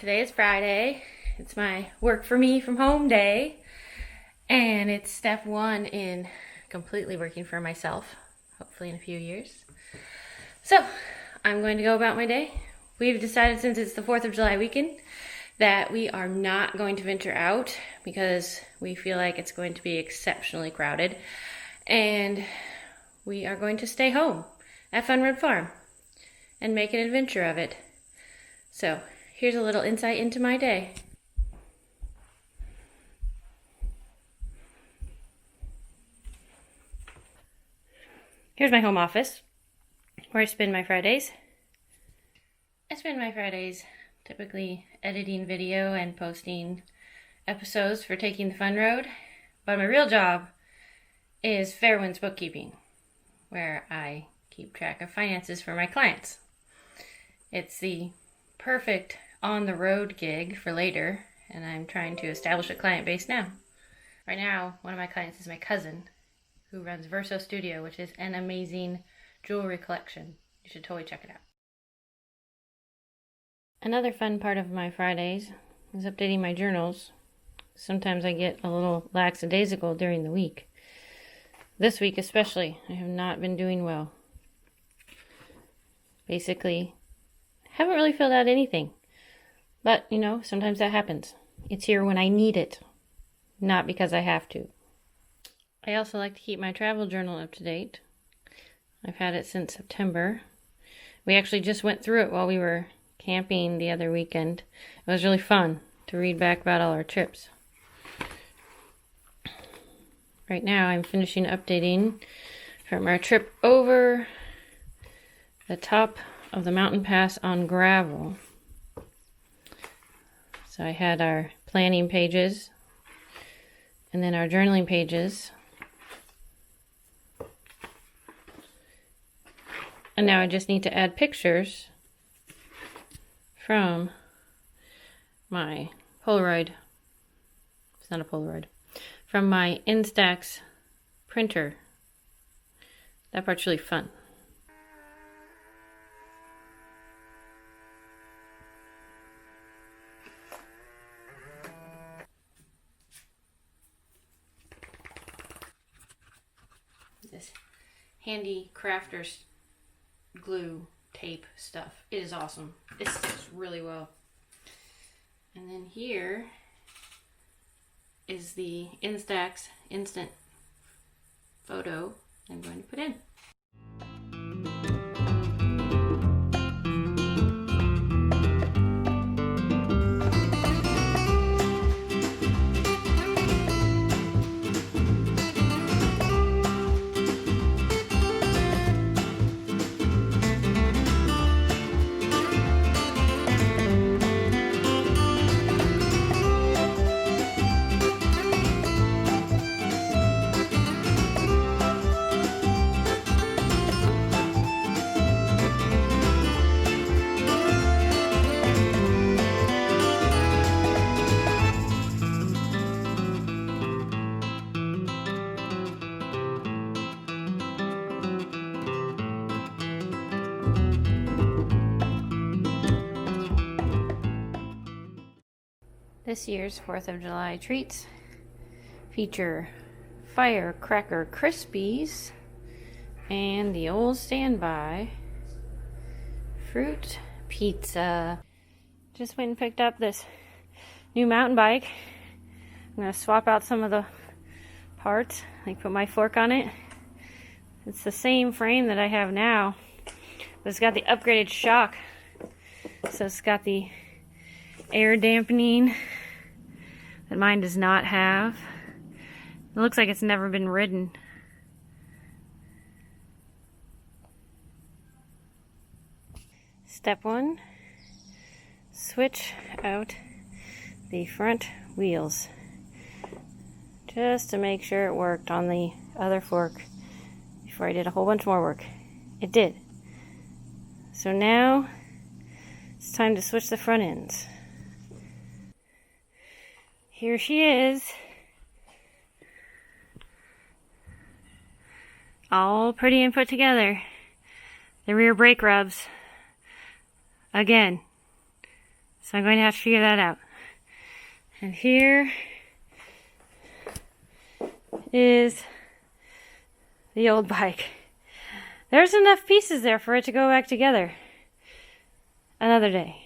Today is Friday. It's my work for me from home day. And it's step one in completely working for myself, hopefully in a few years. So, I'm going to go about my day. We've decided, since it's the 4th of July weekend, that we are not going to venture out because we feel like it's going to be exceptionally crowded. And we are going to stay home at Fun Red Farm and make an adventure of it. So, here's a little insight into my day. Here's my home office, where I spend my Fridays. I spend my Fridays typically editing video and posting episodes for Taking the Fun Road, but my real job is Fairwind's bookkeeping, where I keep track of finances for my clients. It's the perfect on-the-road gig for later, and I'm trying to establish a client base now. Right now, one of my clients is my cousin, who runs Verso Studio, which is an amazing jewelry collection. You should totally check it out. Another fun part of my Fridays is updating my journals. Sometimes I get a little lackadaisical during the week. This week especially, I have not been doing well. Basically, haven't really filled out anything. But, sometimes that happens. It's here when I need it, not because I have to. I also like to keep my travel journal up to date. I've had it since September. We actually just went through it while we were camping the other weekend. It was really fun to read back about all our trips. Right now I'm finishing updating from our trip over the top of the mountain pass on gravel. So I had our planning pages and then our journaling pages. And now I just need to add pictures from my Polaroid. It's not a Polaroid. From my Instax printer. That part's really fun. This handy crafter's glue tape stuff. It is awesome. It sticks really well. And then here is the Instax instant photo I'm going to put in. This year's 4th of July treats feature firecracker crispies and the old standby fruit pizza. Just went and picked up this new mountain bike. I'm going to swap out some of the parts, like put my fork on it. It's the same frame that I have now, but it's got the upgraded shock. So it's got the air dampening that mine does not have. It looks like it's never been ridden. Step 1, switch out the front wheels just to make sure it worked on the other fork before I did a whole bunch more work. It did. So now it's time to switch the front ends. Here she is. All pretty and put together. The rear brake rubs. Again, So I'm going to have to figure that out. And here is the old bike. There's enough pieces there for it to go back together another day.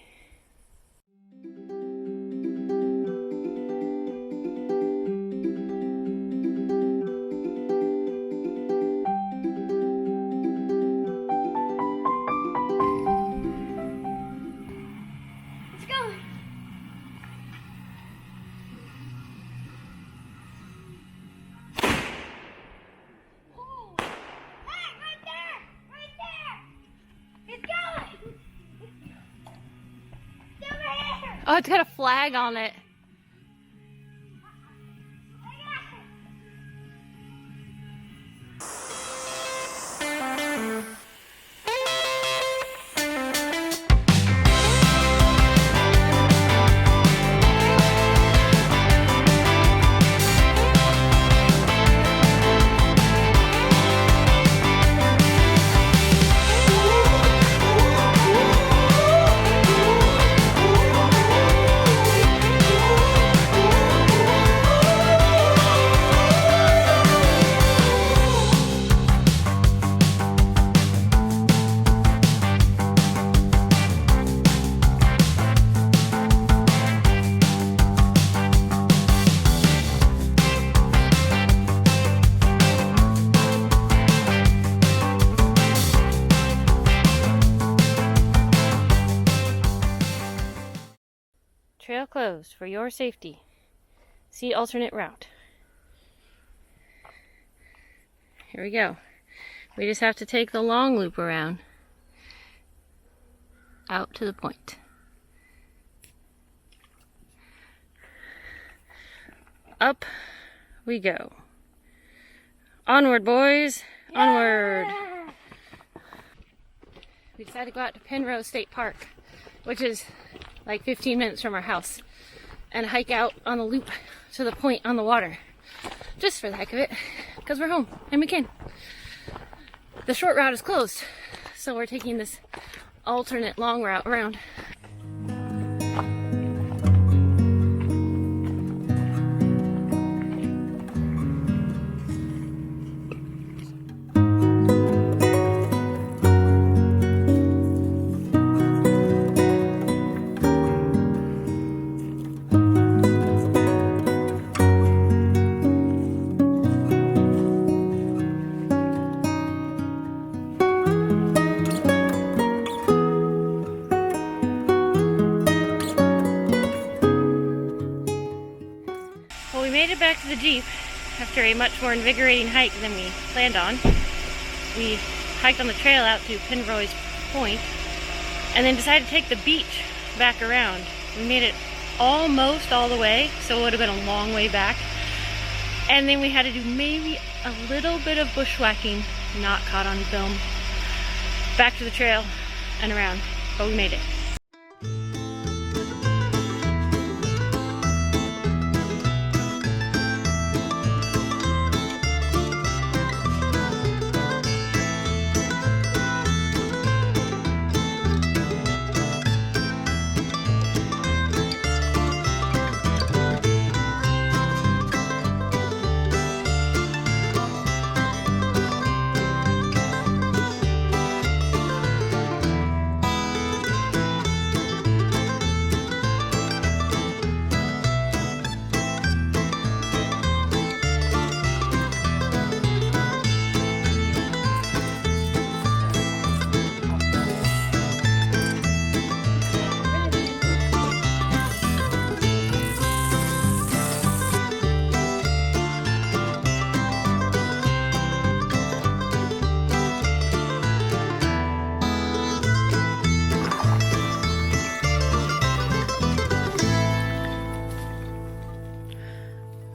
Oh, it's got a flag on it. Trail closed for your safety. See alternate route. Here we go. We just have to take the long loop around out to the point. Up we go. Onward, boys. Onward. We decided to go out to Penrose State Park, which is like 15 minutes from our house, and hike out on the loop to the point on the water, just for the heck of it, because we're home and we can. The short route is closed, so we're taking this alternate long route around. Well, we made it back to the Jeep after a much more invigorating hike than we planned on. We hiked on the trail out to Penrose Point and then decided to take the beach back around. We made it almost all the way, so it would have been a long way back. And then we had to do maybe a little bit of bushwhacking, not caught on film, back to the trail and around, but we made it.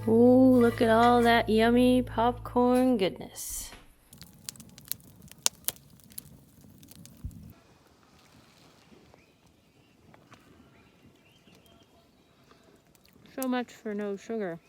Ooh, look at all that yummy popcorn goodness. So much for no sugar.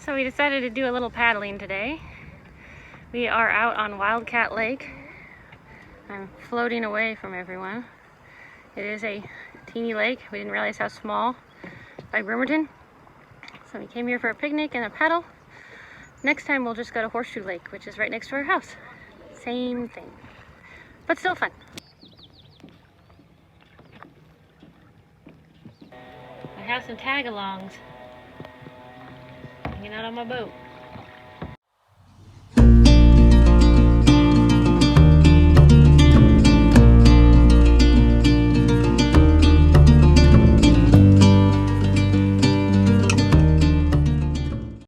So we decided to do a little paddling today. We are out on Wildcat Lake. I'm floating away from everyone. It is a teeny lake. We didn't realize how small by Bremerton. So we came here for a picnic and a paddle. Next time we'll just go to Horseshoe Lake, which is right next to our house. Same thing, but still fun. I have some tag-alongs hanging out on my boat.